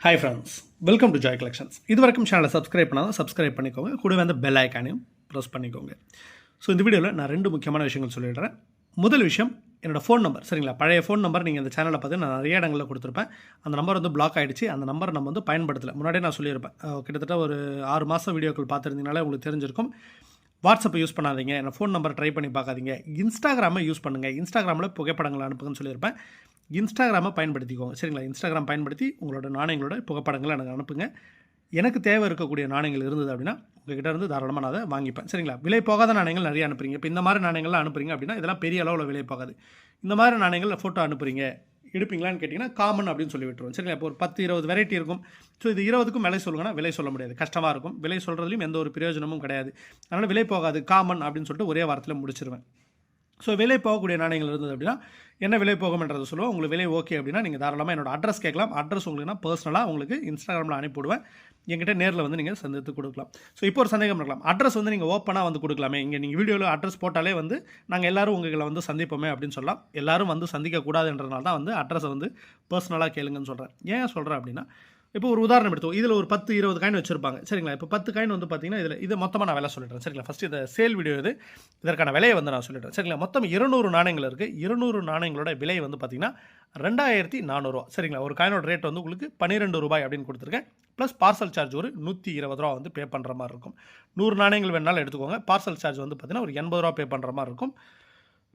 Hi friends, welcome to Joy collections. இது வரைக்கும் சேனலை சப்ஸ்கிரைப் பண்ணாலும் சப்ஸ்கிரைப் பண்ணிக்கோங்க. கூடவே அந்த பெல் ஐக்கானையும் ப்ரெஸ் பண்ணிக்கோங்க. ஸோ இந்த வீடியோவில் நான் 2 முக்கியமான விஷயங்கள் சொல்லிடுறேன். முதல் விஷயம், என்னோடய ஃபோன் நம்பர். சரிங்களா, பழைய ஃபோன் நம்பர் நீங்கள் இந்த சேனலில் பார்த்து நான் நிறைய இடங்களில் கொடுத்துருப்பேன். அந்த நம்பர் வந்து பிளாக் ஆகிடுச்சு. அந்த நம்பரை நம்ம வந்து பயன்படுத்தலை. முன்னாடியே நான் சொல்லியிருப்பேன். கிட்டத்தட்ட ஒரு 6 மாதம் வீடியோக்கள் பார்த்துருந்தீங்கனாலே உங்களுக்கு தெரிஞ்சிருக்கும். வாட்ஸ்அப்பை யூஸ் பண்ணாதீங்க, என்ன ஃபோன் நம்பர் ட்ரை பண்ணி பார்க்காதீங்க, இன்ஸ்டாகிராமை யூஸ் பண்ணுங்கள், இன்ஸ்டாகிராமில் புகைப்படங்கள் அனுப்புங்கன்னு சொல்லியிருப்பேன். இன்ஸ்டாகிராமை பயன்படுத்திக்கோங்க. சரிங்களா, இன்ஸ்டாகிராம் பயன்படுத்தி உங்களோட நாணயங்களோட புகைப்படங்களை எனக்கு அனுப்புங்க. எனக்கு தேவை இருக்கக்கூடிய நாணயங்கள் இருந்தது அப்படின்னா உங்கள்கிட்ட இருந்து தாராளமாக நான் அதை வாங்கிப்பேன். சரிங்களா, விலை போகாத நாணயங்கள் நிறைய அனுப்புறீங்க. இப்போ இந்த மாதிரி நாணயங்கள்லாம் அனுப்புறீங்க அப்படின்னா இதெல்லாம் பெரிய அளவில் விலை போகாது. இந்த மாதிரி நாணயங்கள் ஃபோட்டோ அனுப்புறீங்க, எடுப்பீங்களான்னு கேட்டிங்கன்னா காமன் அப்படின்னு சொல்லி விட்டுருவோம். சரிங்களா, இப்போ ஒரு 10-20 வெரைட்டி இருக்கும். ஸோ இது 20க்கும் விலை சொல்லுங்கன்னா விலை சொல்ல முடியாது, கஷ்டமாக இருக்கும். விலை சொல்கிறதுலையும் எந்த ஒரு பிரயோஜனமும் கிடையாது. அதனால் விலை போகாது, காமன் அப்படின்னு சொல்லிட்டு ஒரே வாரத்தில் முடிச்சிருவேன். ஸோ விலை போகக்கூடிய நாணயங்கள் இருந்தது அப்படின்னா என்ன விலை போகும்ன்றதை சொல்லுவோம். உங்களுக்கு விலை ஓகே அப்படின்னா நீங்கள் தாராளமாக என்னோட அட்ரஸ் கேட்கலாம். அட்ரஸ் உங்களுக்கு நான் பர்சனலாக உங்களுக்கு இன்ஸ்டாகிராமில் அனுப்பிவிடுவேன். என்கிட்ட நேரில் வந்து நீங்கள் சந்தித்து கொடுக்கலாம். ஸோ இப்போ ஒரு சந்தேகம் இருக்கலாம், அட்ரஸ் வந்து நீங்கள் ஓப்பனாக வந்து கொடுக்கலாமே, இங்கே நீங்கள் வீடியோவில் அட்ரஸ் போட்டாலே வந்து நாங்கள் எல்லோரும் உங்களை வந்து சந்திப்போமே அப்படின்னு சொல்லலாம். எல்லோரும் வந்து சந்திக்கக்கூடாதுன்றதுனால தான் வந்து அட்ரஸை வந்து பர்சனலாக கேளுங்கன்னு சொல்கிறேன். ஏன் சொல்கிறேன் அப்படின்னா, இப்போ ஒரு உதாரணம் எடுத்தோம். இதில் ஒரு 10-20 காயின் வச்சுருப்பாங்க. சரிங்களா, இப்போ 10 காயின் வந்து பார்த்தீங்கன்னா இது மொத்தமாக நான் விலை சொல்லிடுறேன். சரிங்களா, ஃபஸ்ட்டு இதை சேல் வீடியோ இதற்கான விலையை வந்து நான் சொல்லிடுறேன். சரிங்களா, மொத்தம் 200 நாணயங்கள் இருக்குது. 200 நாணயங்களோட விலை வந்து பார்த்தீங்கன்னா 2400 ரூபா. சரிங்களா, ஒரு காயினோட ரேட் வந்து உங்களுக்கு 12 ரூபாய் அப்படின்னு கொடுத்துருக்கேன். ப்ளஸ் பார்சல் சார்ஜ் ஒரு 120 ரூபா வந்து பே பண்ணுற மாதிரி இருக்கும். 100 நாணயங்கள் வேணாலும் எடுத்துக்கோங்க. பார்சல் சார்ஜ் வந்து பார்த்தீங்கன்னா ஒரு 80 ரூபா பே பண்ணுற மாதிரி இருக்கும்.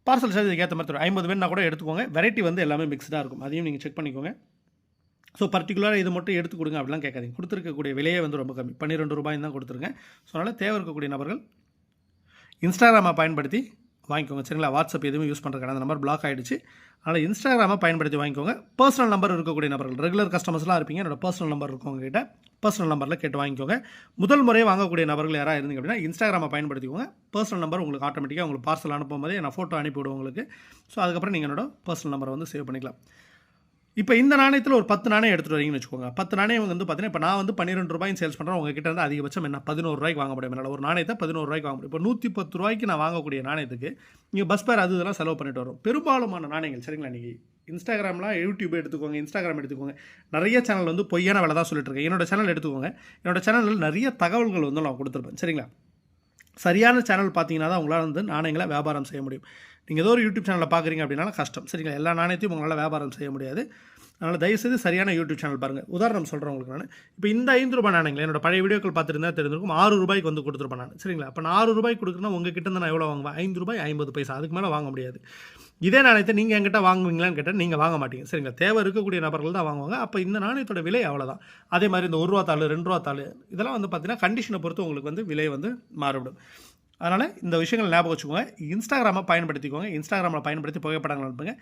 பார்சல் சார்ஜ் இதுக்கு ஏற்ற மாதிரி 50 வேணுன்னா கூட எடுத்துக்கோங்க. வெரைட்டி வந்து எல்லாமே மிக்ஸ்டாக இருக்கும், அதையும் நீங்கள் செக் பண்ணிக்கோங்க. ஸோ பர்டிகுலராக இது மட்டும் எடுத்து கொடுங்க அப்படிலாம் கேட்காதீங்க. கொடுத்துருக்கக்கூடிய விலையே வந்து ரொம்ப கம்மி, 12 ரூபாய்ன்னு தான் கொடுத்துருங்க. ஸோ அதனால் தேவை இருக்கக்கூடிய நபர்கள் இன்ஸ்டாகிராமை பயன்படுத்தி வாங்கிக்கோங்க. சரிங்களா, வாட்ஸ்அப் எதுவும் யூஸ் பண்ணுறதுக்கான அந்த நம்பர் பிளாக் ஆகிடுச்சு. அதனால் இன்ஸ்டாகிராமை பயன்படுத்தி வாங்கிக்கோங்க. பர்சனல் நம்பர் இருக்கக்கூடிய நபர்கள், ரெகுலர் கஸ்டமர்ஸ்லாம் இருப்பீங்க, என்னோட பர்சனல் நம்பர் இருக்கும் உங்ககிட்ட, பர்சனல் நம்பரில் கேட்டு வாங்கிக்கோங்க. முதல் முறையை வாங்கக்கூடிய நபர்கள் யாராக இருந்தீங்க அப்படின்னா இன்ஸ்டாகிராமை பயன்படுத்திக்கோங்க. பர்சனல் நம்பர் உங்களுக்கு ஆட்டோமேட்டிக்காக உங்களுக்கு பார்சல் அனுப்பும் போதே நான் ஃபோட்டோ அனுப்பிவிடுவோம் உங்களுக்கு. ஸோ அதுக்கப்புறம் நீங்கள் என்னோட பர்சனல் நம்பரை வந்து சேவ் பண்ணிக்கலாம். இப்போ இந்த நாணயத்தில் ஒரு 10 நாணயம் எடுத்துகிட்டு வரீங்கன்னு வச்சுக்கோங்க. 10 நாணயம் வந்து பார்த்தீங்கன்னா இப்போ நான் வந்து 12 ரூபாய்க்கு சேல்ஸ் பண்ணுறேன். உங்ககிட்ட இருந்து அதிகபட்சம் என்ன 11 ரூபாய்க்கு வாங்க முடியும். என்னால் ஒரு நாணயத்தை 11 ரூபாய்க்கு வாங்க முடியும். இப்போ 110 ரூபாய்க்கு நான் வாங்கக்கூடிய நாணயத்துக்கு நீங்கள் பஸ் பேர் அது இதெல்லாம் செலவு பண்ணிட்டு வரும். பெரும்பாலுமான நாணயங்கள், சரிங்களா, நீங்கள் இன்ஸ்டாகிராம்லாம் யூடியூப் எடுத்துக்கோங்க, இன்ஸ்டாகிராம் எடுத்துக்கோங்க, நிறைய சேனல் வந்து பொய்யான வேலை தான் சொல்லிட்டு இருக்கேன். என்னோட சேனல் எடுத்துக்கோங்க. என்னோட சேனலில் நிறைய தகவல்கள் வந்து நான் கொடுத்துருப்பேன். சரிங்களா, சரியான சேனல் பார்த்தீங்கன்னா தான் உங்களால் வந்து நாணயங்களை வியாபாரம் செய்ய முடியும். நீங்கள் ஏதோ ஒரு யூடியூப் சேனலில் பார்க்குறீங்க அப்படின்னா கஷ்டம். சரிங்களா, எல்லா நாணயத்தையும் உங்களால் வியாபாரம் செய்ய முடியாது. அதனால் தயவுசெய்து சரியான யூடியூப் சேனல் பாருங்கள். உதாரணம் சொல்கிறேன் உங்களுக்கு நான். இப்போ இந்த 5 ரூபாய் நாணயங்கள் என்னோட பழைய வீடியோக்கள் பார்த்துருந்தா தெரிஞ்சிருக்கும். 6 ரூபாய்க்கு வந்து கொடுத்துருப்பேன் நான். சரிங்களா, அப்போ நான் 6 ரூபாய்க்கு கொடுக்குறேன்னா உங்கள் கிட்ட நான் எவ்வளோ வாங்குவேன்? 5 ரூபாய் 50 பைசா, அதுக்கு மேலே வாங்க முடியாது. இதே நாணயத்தை நீங்கள் என்கிட்ட வாங்குவீங்களான்னு கேட்டால் நீங்கள் வாங்க மாட்டீங்க. சரிங்களா, தேவை இருக்கக்கூடிய நபர்கள் தான் வாங்குவாங்க. அப்போ இந்த நாணயத்தோட விலை அவ்வளோதான். அதே மாதிரி இந்த 1 ரூபா தாள், 2 ரூபா தாள் இதெல்லாம் வந்து பார்த்தீங்கன்னா கண்டிஷனை பொறுத்து உங்களுக்கு வந்து விலை வந்து மாறுபடும். அதனால் இந்த விஷயங்கள் ஞாபகம் வச்சுக்கோங்க. இன்ஸ்டாகிராமை பயன்படுத்திக்கோங்க. இன்ஸ்டாகிராமில் பயன்படுத்தி புகைப்படங்கள் அனுப்புங்க.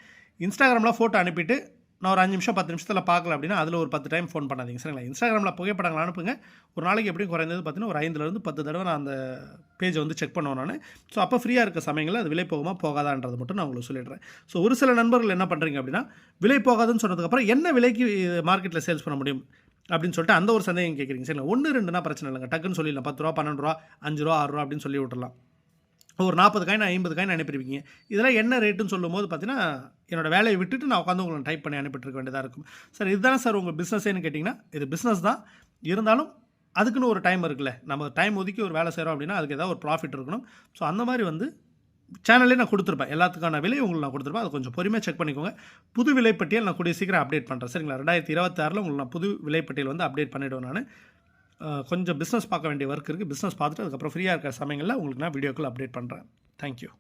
இன்ஸ்டாகிராமில் ஃபோட்டோ அனுப்பிட்டு நான் ஒரு 5 நிமிஷம் 10 நிமிஷத்தில் பார்க்கல அப்படின்னா அதில் ஒரு 10 டைம் ஃபோன் பண்ணாதீங்க. சரிங்களா, இன்ஸ்டாகிராமில் புகைப்படங்கள் அனுப்புங்க. ஒரு நாளைக்கு எப்படியும் குறைந்தது பார்த்தீங்கன்னா ஒரு 5லேருந்து 10 தடவை நான் அந்த பேஜை வந்து செக் பண்ணுவேன் நான். ஸோ அப்போ ஃப்ரீயாக இருக்க சமயங்களில் அது விலை போகுமா போகாதான்றது மட்டும் நான் உங்களுக்கு சொல்லிடுறேன். ஸோ ஒரு சில நண்பர்கள் என்ன பண்ணுறீங்க அப்படின்னா விலை போகாதுன்னு சொன்னதுக்கப்புறம் என்ன விலைக்கு மார்க்கெட்டில் சேல்ஸ் பண்ண முடியும் அப்படின்னு சொல்லிட்டு அந்த ஒரு சந்தேகம் கேட்குறீங்க. சரிங்களா, 1-2னா பிரச்சனை இல்லைங்க, டக்குன்னு சொல்லிடலாம். 10 ரூபா, 12 ரூபா, 5 ரூபா, 6 ரூபா அப்படின்னு சொல்லி விட்டுறலாம். ஒரு 40 காயின் 50 காயின் அனுப்பிடுவீங்க. இதெல்லாம் என்ன ரேட்டுன்னு சொல்லும்போது பார்த்தீங்கன்னா என்னோடய வேலையை விட்டுட்டு நான் உட்காந்து உங்களை டைப் பண்ணி அனுப்பிட்டுருக்க வேண்டியதாக இருக்கும். சார் இதுதானே சார் உங்கள் பிஸ்னஸ்ன்னு கேட்டிங்கன்னா இது பிஸ்னஸ் தான். இருந்தாலும் அதுக்குன்னு ஒரு டைம் இருக்குல்ல, நம்ம டைம் ஒதுக்கி ஒரு வேலை செய்கிறோம் அப்படின்னா அதுக்கு ஏதாவது ஒரு ப்ராஃபிட் இருக்கணும். ஸோ அந்த மாதிரி வந்து சேனல்லே நான் கொடுத்துருப்பேன். எல்லாத்துக்கான விலை உங்களுக்கு நான் கொடுத்துருப்பேன். அது கொஞ்சம் பொறுமையாக செக் பண்ணிக்கோங்க. புது விலைப்பட்டியல் நான் கூடிய சீக்கிரம் அப்டேட் பண்ணுறேன். சரிங்களா, 2026 உங்களுக்கு நான் புது விலைப்பட்டியல் வந்து அப்டேட் பண்ணிவிடுவேன் நான். கொஞ்சம் பிஸ்னஸ் பார்க்க வேண்டிய ஒர்க் இருக்குது. பிஸ்னஸ் பார்த்துட்டு அதுக்கப்புறம் ஃப்ரீயாக இருக்கிற சமயங்களில் உங்களுக்கு நான் வீடியோக்கள் அப்டேட் பண்ணுறேன். தேங்க்யூ.